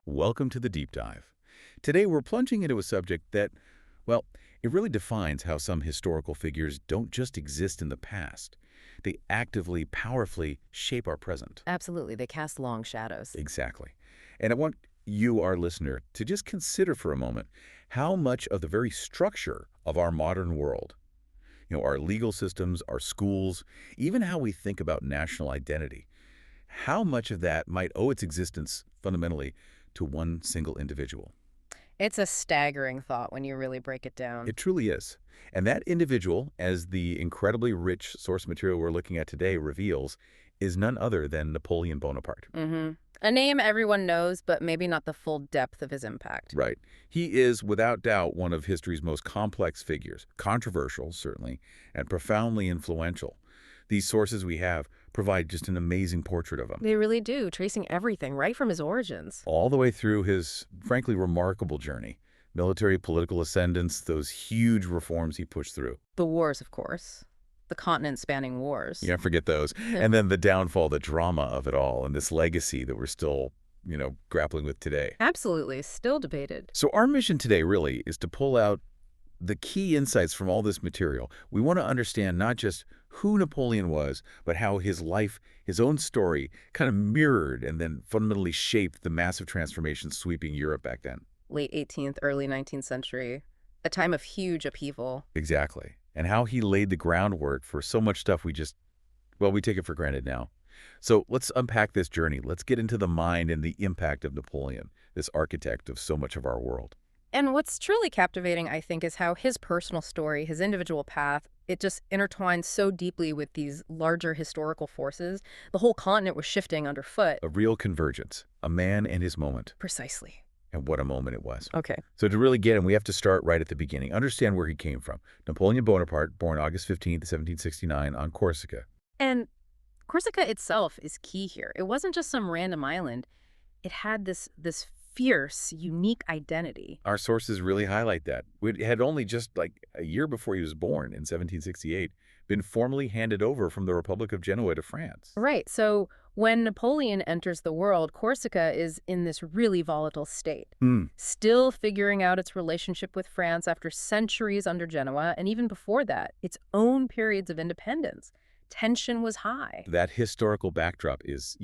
Welcome to the Deep Dive. Today we're plunging into a subject that, well, it really defines how some historical figures don't just exist in the past. They actively, powerfully shape our present. Absolutely. They cast long shadows. Exactly. And I want you, our listener, to just consider for a moment how much of the very structure of our modern world, our legal systems, our schools, even how we think about national identity, how much of that might owe its existence fundamentally to one single individual. It's a staggering thought when you really break it down. It truly is. And that individual, as the incredibly rich source material we're looking at today reveals, is none other than Napoleon Bonaparte. A name everyone knows, but maybe not the full depth of his impact. Right. He is, without doubt, one of history's most complex figures, controversial, certainly, and profoundly influential. These sources we have provide just an amazing portrait of him. They really do, tracing everything right from his origins. All the way through his, frankly, remarkable journey. Military, political ascendance, those huge reforms he pushed through. The wars, of course. The continent-spanning wars. You can't forget those. And then the downfall, the drama of it all, and this legacy that we're still, grappling with today. Absolutely. Still debated. So our mission today really is to pull out the key insights from all this material. We want to understand not just who Napoleon was, but how his life, his own story, kind of mirrored and then fundamentally shaped the massive transformations sweeping Europe back then. Late 18th, early 19th century. A time of huge upheaval. Exactly. And how he laid the groundwork for so much stuff we take it for granted now. So let's unpack this journey. Let's get into the mind and the impact of Napoleon, this architect of so much of our world. And what's truly captivating, I think, is how his personal story, his individual path, it just intertwines so deeply with these larger historical forces. The whole continent was shifting underfoot. A real convergence, a man and his moment. Precisely. And what a moment it was. Okay. So to really get him, we have to start right at the beginning. Understand where he came from. Napoleon Bonaparte, born August 15th, 1769, on Corsica. And Corsica itself is key here. It wasn't just some random island. It had this fierce, unique identity. Our sources really highlight that. It had only just a year before he was born, in 1768, been formally handed over from the Republic of Genoa to France. Right. So when Napoleon enters the world, Corsica is in this really volatile state, still figuring out its relationship with France after centuries under Genoa, and even before that, its own periods of independence. Tension was high. That historical backdrop is,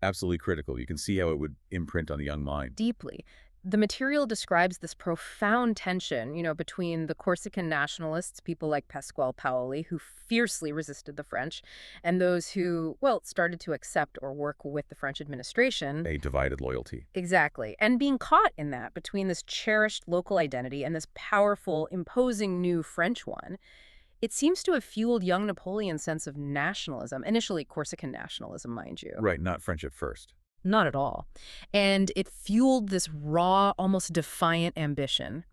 absolutely critical. You can see how it would imprint on the young mind. Deeply. The material describes this profound tension, between the Corsican nationalists, people like Pasquale Paoli, who fiercely resisted the French, and those who, started to accept or work with the French administration. A divided loyalty. Exactly. And being caught in that, between this cherished local identity and this powerful, imposing new French one, it seems to have fueled young Napoleon's sense of nationalism, initially Corsican nationalism, mind you. Right, not French at first. Not at all. And it fueled this raw, almost defiant ambition.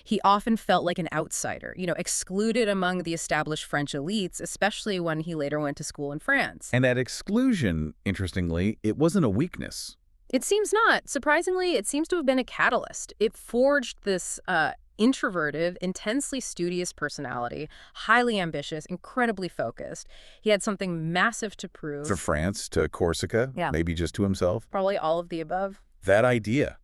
He often felt like an outsider, excluded among the established French elites, especially when he later went to school in France. And that exclusion, interestingly, it wasn't a weakness. It seems not. Surprisingly, it seems to have been a catalyst. It forged this introverted, intensely studious personality, highly ambitious, incredibly focused. He had something massive to prove. To France, to Corsica, maybe just to himself. Probably all of the above. That idea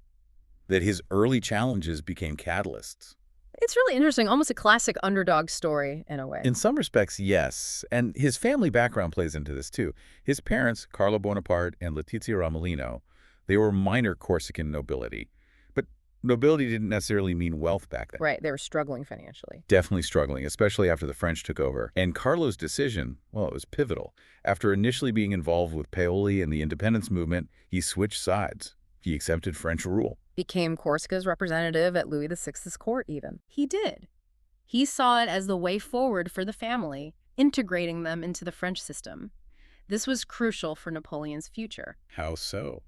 that his early challenges became catalysts. It's really interesting, almost a classic underdog story in a way. In some respects, yes. And his family background plays into this too. His parents, Carlo Bonaparte and Letizia Ramolino, they were minor Corsican nobility. Nobility didn't necessarily mean wealth back then. Right, they were struggling financially. Definitely struggling, especially after the French took over. And Carlo's decision, it was pivotal. After initially being involved with Paoli and the independence movement, he switched sides. He accepted French rule. Became Corsica's representative at Louis VI's court even. He did. He saw it as the way forward for the family, integrating them into the French system. This was crucial for Napoleon's future. How so?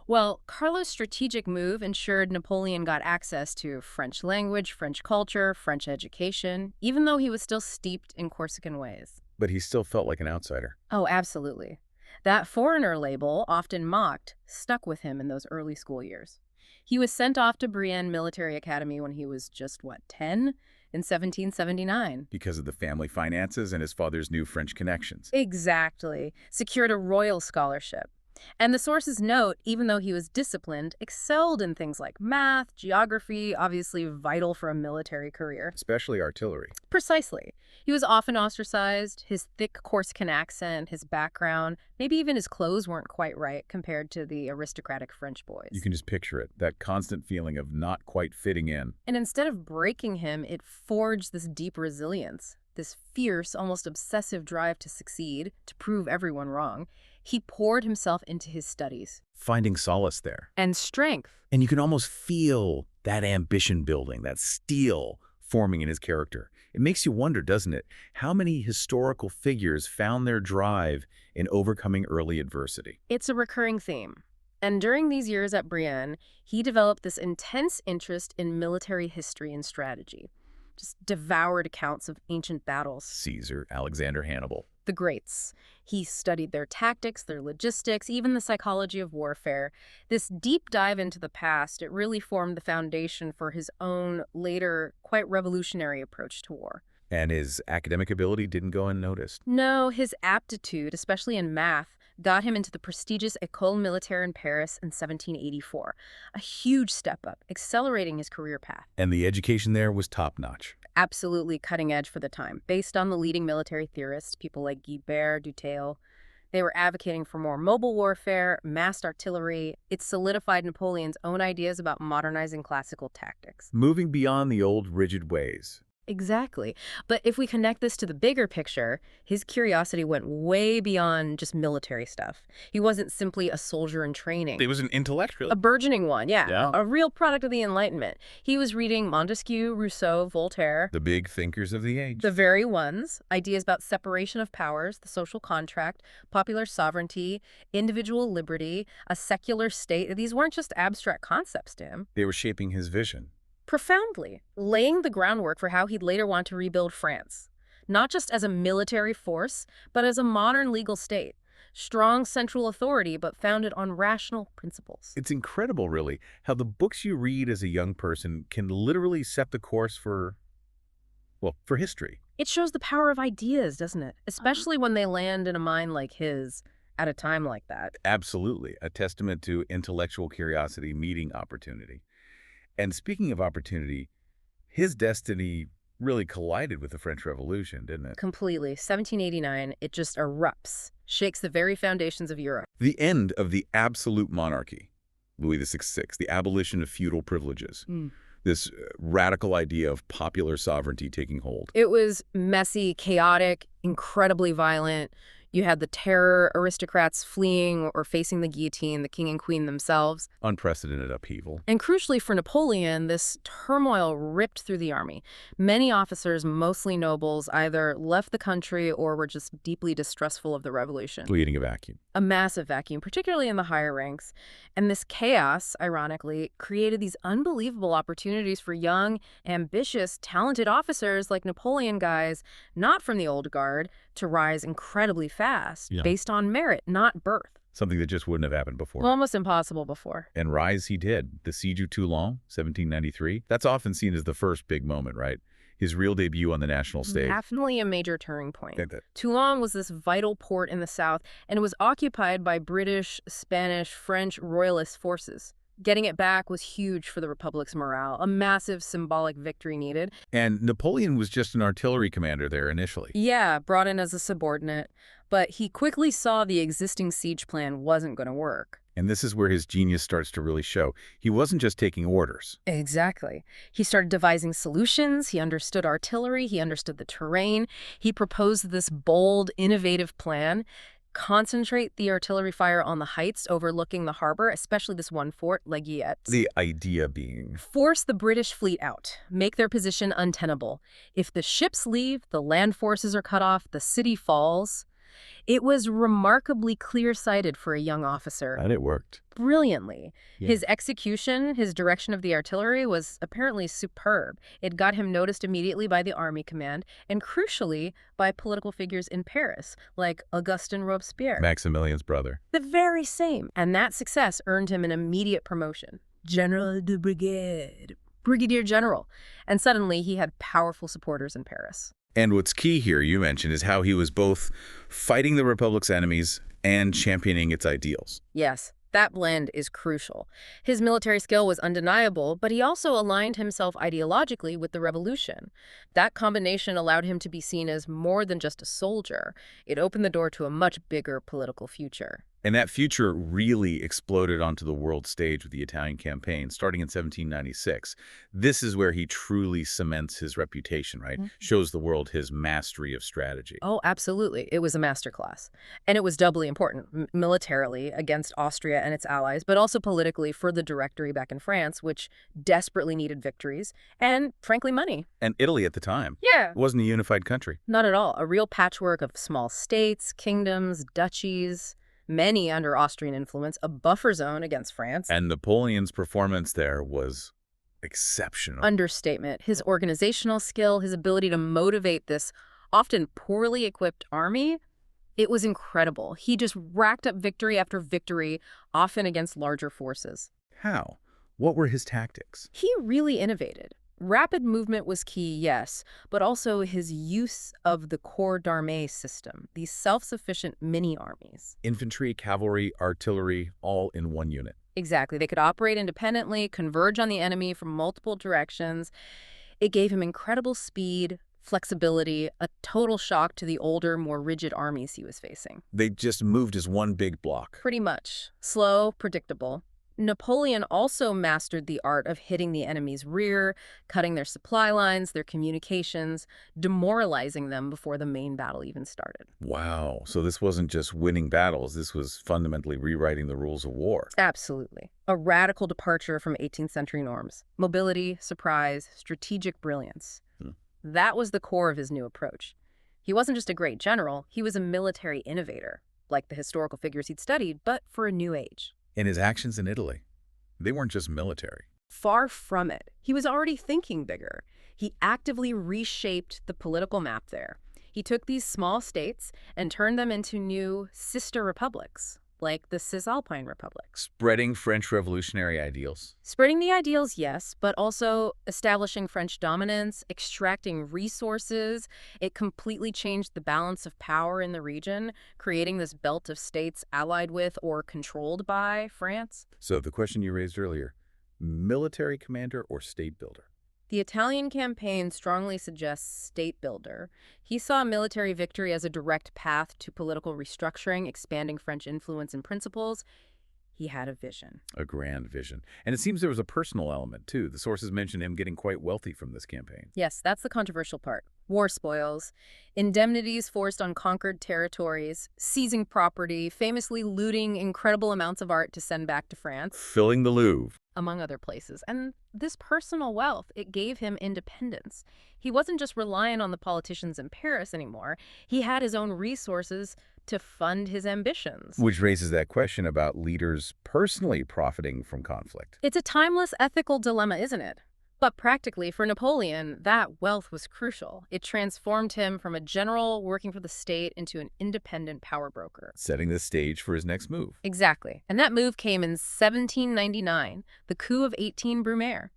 Well, Carlo's strategic move ensured Napoleon got access to French language, French culture, French education, even though he was still steeped in Corsican ways. But he still felt like an outsider. Oh, absolutely. That foreigner label, often mocked, stuck with him in those early school years. He was sent off to Brienne Military Academy when he was just, 10? in 1779. Because of the family finances and his father's new French connections. Exactly. Secured a royal scholarship. And the sources note, even though he was disciplined, excelled in things like math, geography, obviously vital for a military career. Especially artillery. Precisely. He was often ostracized. His thick Corsican accent, his background, maybe even his clothes weren't quite right compared to the aristocratic French boys. You can just picture it, that constant feeling of not quite fitting in. And instead of breaking him, it forged this deep resilience, this fierce, almost obsessive drive to succeed, to prove everyone wrong. He poured himself into his studies. Finding solace there. And strength. And you can almost feel that ambition building, that steel forming in his character. It makes you wonder, doesn't it, how many historical figures found their drive in overcoming early adversity? It's a recurring theme. And during these years at Brienne, he developed this intense interest in military history and strategy. Just devoured accounts of ancient battles. Caesar, Alexander, Hannibal. The greats. He studied their tactics, their logistics, even the psychology of warfare. This deep dive into the past, it really formed the foundation for his own later, quite revolutionary approach to war. And his academic ability didn't go unnoticed. No, his aptitude, especially in math, got him into the prestigious École Militaire in Paris in 1784. A huge step up, accelerating his career path. And the education there was top-notch. Absolutely cutting edge for the time, based on the leading military theorists, people like Guibert, Dutheil. They were advocating for more mobile warfare, massed artillery. It solidified Napoleon's own ideas about modernizing classical tactics. Moving beyond the old rigid ways. Exactly. But if we connect this to the bigger picture, his curiosity went way beyond just military stuff. He wasn't simply a soldier in training. It was an intellectual. A burgeoning one, Yeah. A real product of the Enlightenment. He was reading Montesquieu, Rousseau, Voltaire. The big thinkers of the age. The very ones. Ideas about separation of powers, the social contract, popular sovereignty, individual liberty, a secular state. These weren't just abstract concepts to him. They were shaping his vision. Profoundly, laying the groundwork for how he'd later want to rebuild France. Not just as a military force, but as a modern legal state. Strong central authority, but founded on rational principles. It's incredible, really, how the books you read as a young person can literally set the course for history. It shows the power of ideas, doesn't it? Especially when they land in a mind like his at a time like that. Absolutely. A testament to intellectual curiosity meeting opportunity. And speaking of opportunity, his destiny really collided with the French Revolution, didn't it? Completely. 1789, it just erupts, shakes the very foundations of Europe. The end of the absolute monarchy, Louis XVI, the abolition of feudal privileges, this radical idea of popular sovereignty taking hold. It was messy, chaotic, incredibly violent. You had the terror aristocrats fleeing or facing the guillotine, the king and queen themselves. Unprecedented upheaval. And crucially for Napoleon, this turmoil ripped through the army. Many officers, mostly nobles, either left the country or were just deeply distrustful of the revolution. Creating a vacuum. A massive vacuum, particularly in the higher ranks. And this chaos, ironically, created these unbelievable opportunities for young, ambitious, talented officers like Napoleon guys, not from the old guard, to rise incredibly fast, based on merit, not birth. Something that just wouldn't have happened before. Almost impossible before. And rise he did. The Siege of Toulon, 1793. That's often seen as the first big moment, right? His real debut on the national stage. Definitely a major turning point. Toulon was this vital port in the south, and it was occupied by British, Spanish, French royalist forces. Getting it back was huge for the Republic's morale, a massive symbolic victory needed. And Napoleon was just an artillery commander there initially. Yeah, brought in as a subordinate. But he quickly saw the existing siege plan wasn't going to work. And this is where his genius starts to really show. He wasn't just taking orders. Exactly. He started devising solutions. He understood artillery. He understood the terrain. He proposed this bold, innovative plan. Concentrate the artillery fire on the heights overlooking the harbor, especially this one fort, Les Guillettes. The idea being? Force the British fleet out. Make their position untenable. If the ships leave, the land forces are cut off, the city falls. It was remarkably clear-sighted for a young officer. And it worked. Brilliantly. Yeah. His execution, his direction of the artillery was apparently superb. It got him noticed immediately by the army command and, crucially, by political figures in Paris, like Augustin Robespierre. Maximilian's brother. The very same. And that success earned him an immediate promotion. General de Brigade. brigadier general. And suddenly he had powerful supporters in Paris. And what's key here, you mentioned, is how he was both fighting the Republic's enemies and championing its ideals. Yes, that blend is crucial. His military skill was undeniable, but he also aligned himself ideologically with the revolution. That combination allowed him to be seen as more than just a soldier. It opened the door to a much bigger political future. And that future really exploded onto the world stage with the Italian campaign, starting in 1796. This is where he truly cements his reputation, right? Shows the world his mastery of strategy. Oh, absolutely. It was a masterclass. And it was doubly important, militarily against Austria and its allies, but also politically for the Directory back in France, which desperately needed victories and, frankly, money. And Italy at the time Yeah. wasn't a unified country. Not at all. A real patchwork of small states, kingdoms, duchies, many under Austrian influence, a buffer zone against France. And Napoleon's performance there was exceptional. Understatement. His organizational skill, his ability to motivate this often poorly equipped army, it was incredible. He just racked up victory after victory, often against larger forces. How? What were his tactics? He really innovated. Rapid movement was key, yes, but also his use of the corps d'armée system, these self-sufficient mini-armies. Infantry, cavalry, artillery, all in one unit. Exactly. They could operate independently, converge on the enemy from multiple directions. It gave him incredible speed, flexibility, a total shock to the older, more rigid armies he was facing. They just moved as one big block. Pretty much. Slow, predictable. Napoleon also mastered the art of hitting the enemy's rear, cutting their supply lines, their communications, demoralizing them before the main battle even started. Wow. So this wasn't just winning battles. This was fundamentally rewriting the rules of war. Absolutely. A radical departure from 18th century norms. Mobility, surprise, strategic brilliance. That was the core of his new approach. He wasn't just a great general, he was a military innovator, like the historical figures he'd studied, but for a new age. And his actions in Italy, they weren't just military. Far from it. He was already thinking bigger. He actively reshaped the political map there. He took these small states and turned them into new sister republics, like the Cisalpine Republic. Spreading French revolutionary ideals. Spreading the ideals, yes, but also establishing French dominance, extracting resources. It completely changed the balance of power in the region, creating this belt of states allied with or controlled by France. So the question you raised earlier, military commander or state builder? The Italian campaign strongly suggests state builder. He saw military victory as a direct path to political restructuring, expanding French influence and principles. He had a vision. A grand vision. And it seems there was a personal element, too. The sources mention him getting quite wealthy from this campaign. Yes, that's the controversial part. War spoils, indemnities forced on conquered territories, seizing property, famously looting incredible amounts of art to send back to France. Filling the Louvre. Among other places. And this personal wealth, it gave him independence. He wasn't just reliant on the politicians in Paris anymore. He had his own resources to fund his ambitions. Which raises that question about leaders personally profiting from conflict. It's a timeless ethical dilemma, isn't it? But practically, for Napoleon, that wealth was crucial. It transformed him from a general working for the state into an independent power broker. Setting the stage for his next move. Exactly. And that move came in 1799, the coup of 18 Brumaire.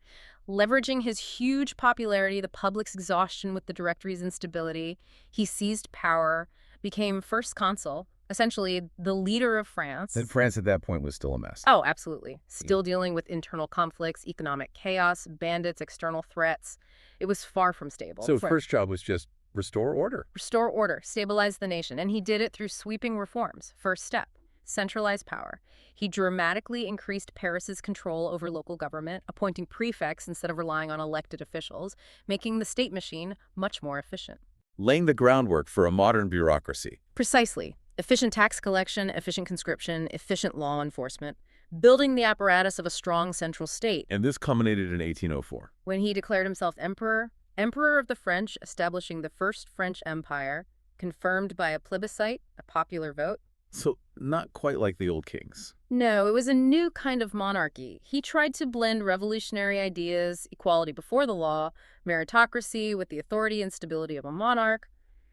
Leveraging his huge popularity, the public's exhaustion with the Directory's instability, he seized power, became first consul, essentially the leader of France. And France at that point was still a mess. Oh, absolutely. Still dealing with internal conflicts, economic chaos, bandits, external threats. It was far from stable. So his first job was just restore order. Restore order, stabilize the nation. And he did it through sweeping reforms. First step, centralize power. He dramatically increased Paris's control over local government, appointing prefects instead of relying on elected officials, making the state machine much more efficient. Laying the groundwork for a modern bureaucracy. Precisely. Efficient tax collection, efficient conscription, efficient law enforcement, building the apparatus of a strong central state. And this culminated in 1804. When he declared himself emperor of the French, establishing the first French Empire, confirmed by a plebiscite, a popular vote. So not quite like the old kings. No, it was a new kind of monarchy. He tried to blend revolutionary ideas, equality before the law, meritocracy with the authority and stability of a monarch.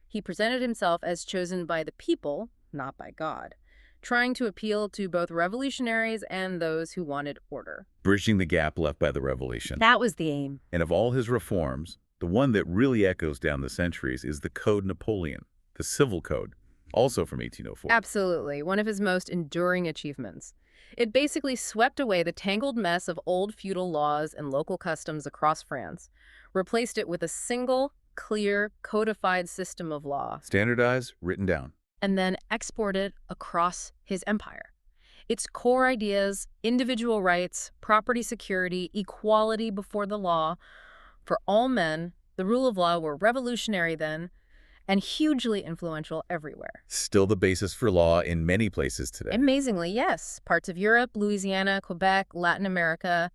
He presented himself as chosen by the people, not by God. trying to appeal to both revolutionaries and those who wanted order. Bridging the gap left by the Revolution. That was the aim. And of all his reforms, the one that really echoes down the centuries is the Code Napoleon, the Civil Code, also from 1804. Absolutely, one of his most enduring achievements. It basically swept away the tangled mess of old feudal laws and local customs across France, replaced it with a single, clear, codified system of law, Standardized, written down. and then exported across his empire. Its core ideas, individual rights, property security, equality before the law, for all men, the rule of law were revolutionary then, and hugely influential everywhere. Still the basis for law in many places today. Amazingly, yes. Parts of Europe, Louisiana, Quebec, Latin America,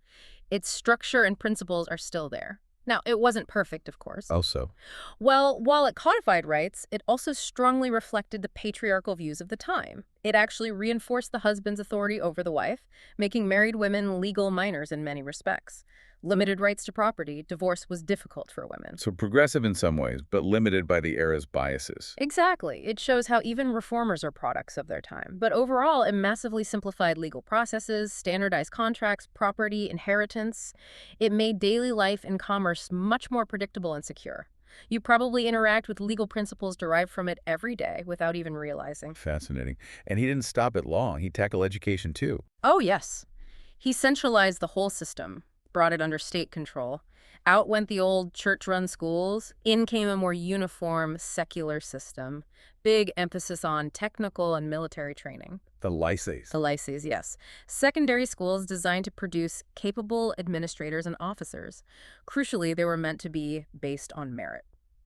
its structure and principles are still there. Now, it wasn't perfect, of course. Also, Well, while it codified rights, it also strongly reflected the patriarchal views of the time. It actually reinforced the husband's authority over the wife, making married women legal minors in many respects. Limited rights to property, divorce was difficult for women. so progressive in some ways, but limited by the era's biases. Exactly. It shows how even reformers are products of their time. But overall, it massively simplified legal processes, standardized contracts, property, inheritance. It made daily life and commerce much more predictable and secure. You probably interact with legal principles derived from it every day without even realizing. Fascinating. And he didn't stop at law. He tackled education, too. Oh, yes. He centralized the whole system, brought it under state control. Out went the old church-run schools. In came a more uniform, secular system. Big emphasis on technical and military training. The lycées. The lycées, yes. Secondary schools designed to produce capable administrators and officers. Crucially, they were meant to be based on merit.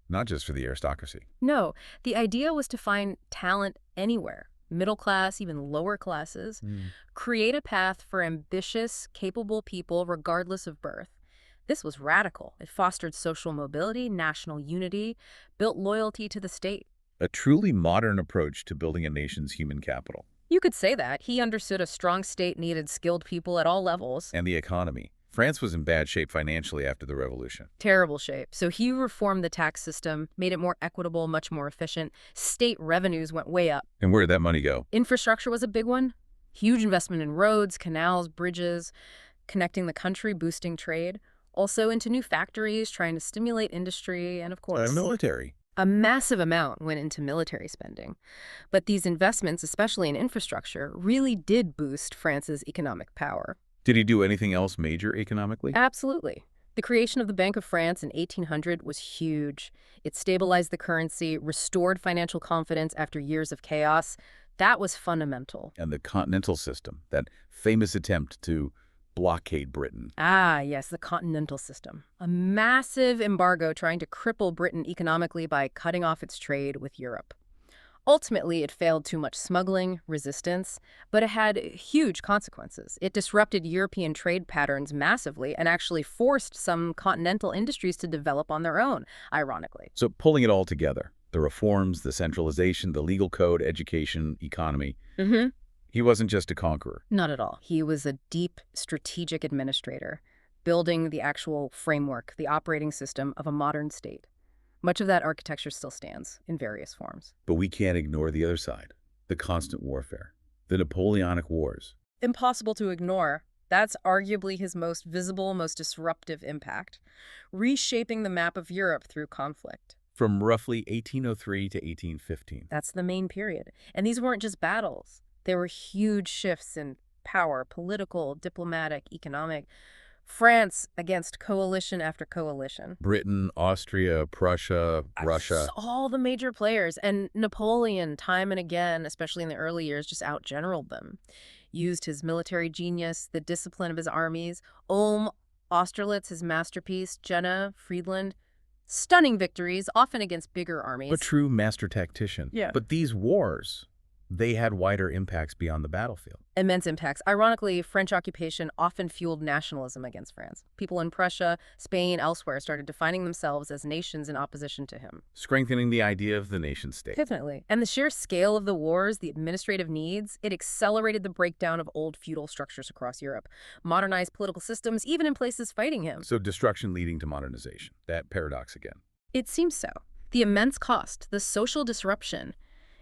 Not just for the aristocracy. No, the idea was to find talent anywhere. Middle class, even lower classes, create a path for ambitious, capable people regardless of birth. This was radical. It fostered social mobility, national unity, built loyalty to the state. A truly modern approach to building a nation's human capital. You could say that. He understood a strong state needed skilled people at all levels. And the economy. France was in bad shape financially after the revolution. Terrible shape. So he reformed the tax system, made it more equitable, much more efficient. State revenues went way up. And where did that money go? Infrastructure was a big one. Huge investment in roads, canals, bridges, connecting the country, boosting trade. Also into new factories, trying to stimulate industry, and of course, Military. a massive amount went into military spending. But these investments, especially in infrastructure, really did boost France's economic power. Did he do anything else major economically? Absolutely. The creation of the Bank of France in 1800 was huge. It stabilized the currency, restored financial confidence after years of chaos. That was fundamental. And the continental system, that famous attempt to blockade Britain. Ah, yes, the continental system. A massive embargo trying to cripple Britain economically by cutting off its trade with Europe. Ultimately, it failed too much smuggling, resistance, but it had huge consequences. It disrupted European trade patterns massively and actually forced some continental industries to develop on their own, ironically. So pulling it all together, the reforms, the centralization, the legal code, education, economy. He wasn't just a conqueror. Not at all. He was a deep strategic administrator, building the actual framework, the operating system of a modern state. Much of that architecture still stands in various forms. But we can't ignore the other side, the constant warfare, the Napoleonic Wars. Impossible to ignore. That's arguably his most visible, most disruptive impact, reshaping the map of Europe through conflict. From roughly 1803 to 1815. That's the main period. And these weren't just battles. There were huge shifts in power, political, diplomatic, economic. France against coalition after coalition. Britain, Austria, Prussia, Russia. All the major players. And Napoleon, time and again, especially in the early years, just outgeneraled them. Used his military genius, the discipline of his armies. Ulm, Austerlitz, his masterpiece, Jena, Friedland. Stunning victories, often against bigger armies. A true master tactician. Yeah. But these wars, they had wider impacts beyond the battlefield. Immense impacts. Ironically, French occupation often fueled nationalism against France. People in Prussia, Spain, elsewhere started defining themselves as nations in opposition to him. Strengthening the idea of the nation state. Definitely. And the sheer scale of the wars, the administrative needs, it accelerated the breakdown of old feudal structures across Europe, modernized political systems, even in places fighting him. So destruction leading to modernization. That paradox again. It seems so. The immense cost, the social disruption,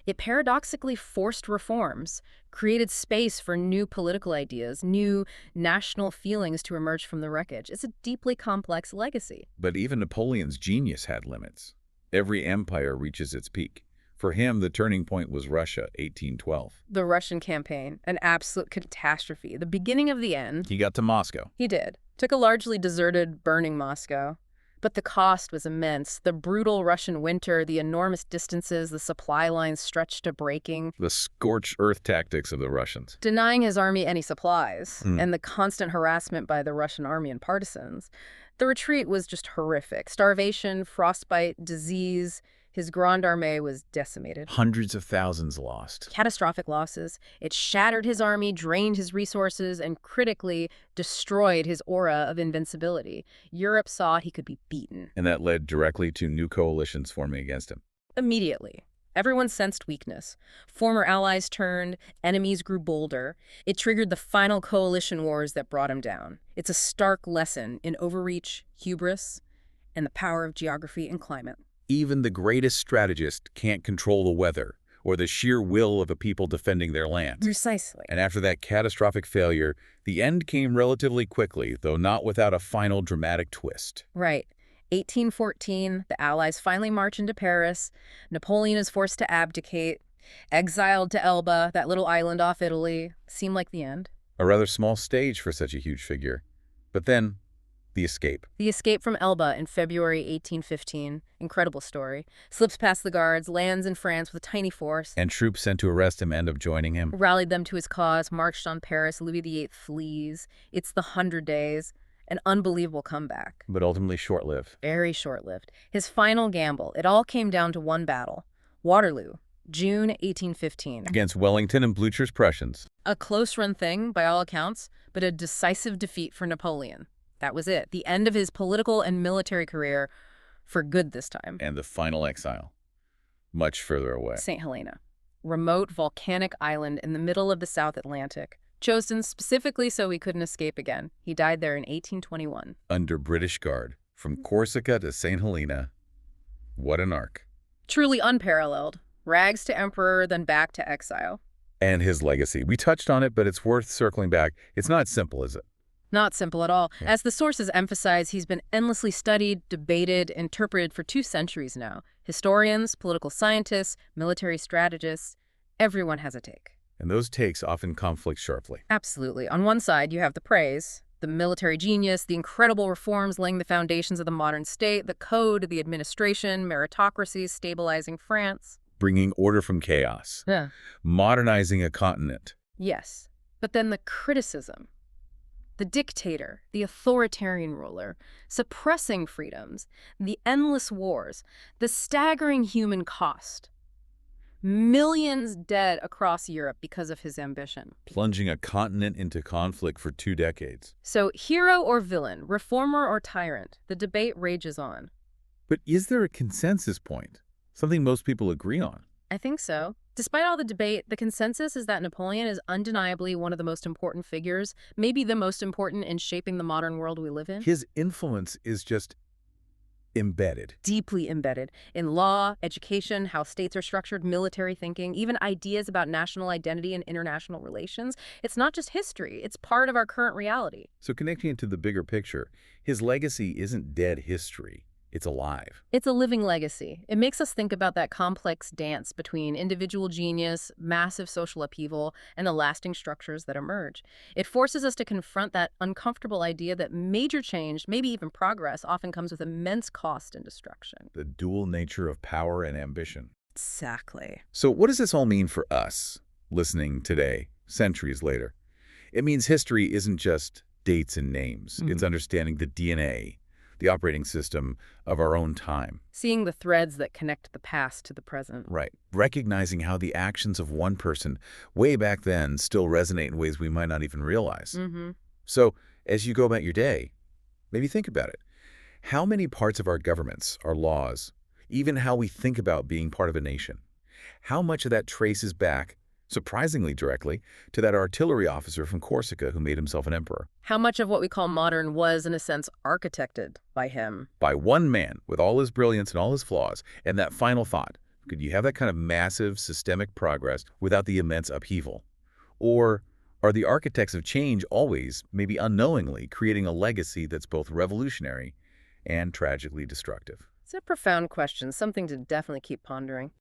It paradoxically forced reforms, created space for new political ideas, new national feelings to emerge from the wreckage. It's a deeply complex legacy. But even Napoleon's genius had limits. Every empire reaches its peak. For him, the turning point was Russia, 1812. The Russian campaign, an absolute catastrophe, the beginning of the end. He got to Moscow. He did. Took a largely deserted, burning Moscow. But the cost was immense. The brutal Russian winter, the enormous distances, the supply lines stretched to breaking. The scorched earth tactics of the Russians. Denying his army any supplies, and the constant harassment by the Russian army and partisans. The retreat was just horrific. Starvation, frostbite, disease. His Grande Armée was decimated. Hundreds of thousands lost. Catastrophic losses. It shattered his army, drained his resources, and critically destroyed his aura of invincibility. Europe saw he could be beaten. And that led directly to new coalitions forming against him. Immediately. Everyone sensed weakness. Former allies turned, enemies grew bolder. It triggered the final coalition wars that brought him down. It's a stark lesson in overreach, hubris, and the power of geography and climate. Even the greatest strategist can't control the weather or the sheer will of a people defending their land. Precisely. And after that catastrophic failure, the end came relatively quickly, though not without a final dramatic twist. Right. 1814, the Allies finally march into Paris. Napoleon is forced to abdicate. Exiled to Elba, that little island off Italy. Seemed like the end. A rather small stage for such a huge figure. But then, the escape. The escape from Elba in February 1815. Incredible story. Slips past the guards, lands in France with a tiny force. And troops sent to arrest him end up joining him. Rallied them to his cause, marched on Paris. Louis VIII flees. It's the 100 Days. An unbelievable comeback. But ultimately short-lived. Very short-lived. His final gamble. It all came down to one battle. Waterloo, June 1815. Against Wellington and Blucher's Prussians. A close-run thing, by all accounts, but a decisive defeat for Napoleon. That was it. The end of his political and military career for good this time. And the final exile. Much further away. St. Helena. Remote volcanic island in the middle of the South Atlantic. Chosen specifically so he couldn't escape again. He died there in 1821. Under British guard. From Corsica to St. Helena. What an arc. Truly unparalleled. Rags to emperor, then back to exile. And his legacy. We touched on it, but it's worth circling back. It's not simple, is it? Not simple at all. As the sources emphasize, he's been endlessly studied, debated, interpreted for 2 centuries now. Historians, political scientists, military strategists, everyone has a take. And those takes often conflict sharply. Absolutely. On one side, you have the praise, the military genius, the incredible reforms laying the foundations of the modern state, the code, the administration, meritocracy, stabilizing France. Bringing order from chaos. Yeah. Modernizing a continent. Yes. But then the criticism. The dictator, the authoritarian ruler, suppressing freedoms, the endless wars, the staggering human cost. Millions dead across Europe because of his ambition. Plunging a continent into conflict for 2 decades. So, hero or villain, reformer or tyrant, the debate rages on. But is there a consensus point? Something most people agree on? I think so. Despite all the debate, the consensus is that Napoleon is undeniably one of the most important figures, maybe the most important in shaping the modern world we live in. His influence is just embedded. Deeply embedded in law, education, how states are structured, military thinking, even ideas about national identity and international relations. It's not just history, it's part of our current reality. So connecting it to the bigger picture, his legacy isn't dead history. It's alive. It's a living legacy. It makes us think about that complex dance between individual genius, massive social upheaval, and the lasting structures that emerge. It forces us to confront that uncomfortable idea that major change, maybe even progress, often comes with immense cost and destruction. The dual nature of power and ambition. Exactly. So what does this all mean for us, listening today, centuries later? It means history isn't just dates and names. It's understanding the DNA, the operating system of our own time. Seeing the threads that connect the past to the present. Right. Recognizing how the actions of one person way back then still resonate in ways we might not even realize. So as you go about your day, maybe think about it. How many parts of our governments, our laws, even how we think about being part of a nation, how much of that traces back, surprisingly directly, to that artillery officer from Corsica who made himself an emperor? How much of what we call modern was, in a sense, architected by him? By one man with all his brilliance and all his flaws, and that final thought, Could you have that kind of massive systemic progress without the immense upheaval? Or are the architects of change always, maybe unknowingly, creating a legacy that's both revolutionary and tragically destructive? It's a profound question, something to definitely keep pondering.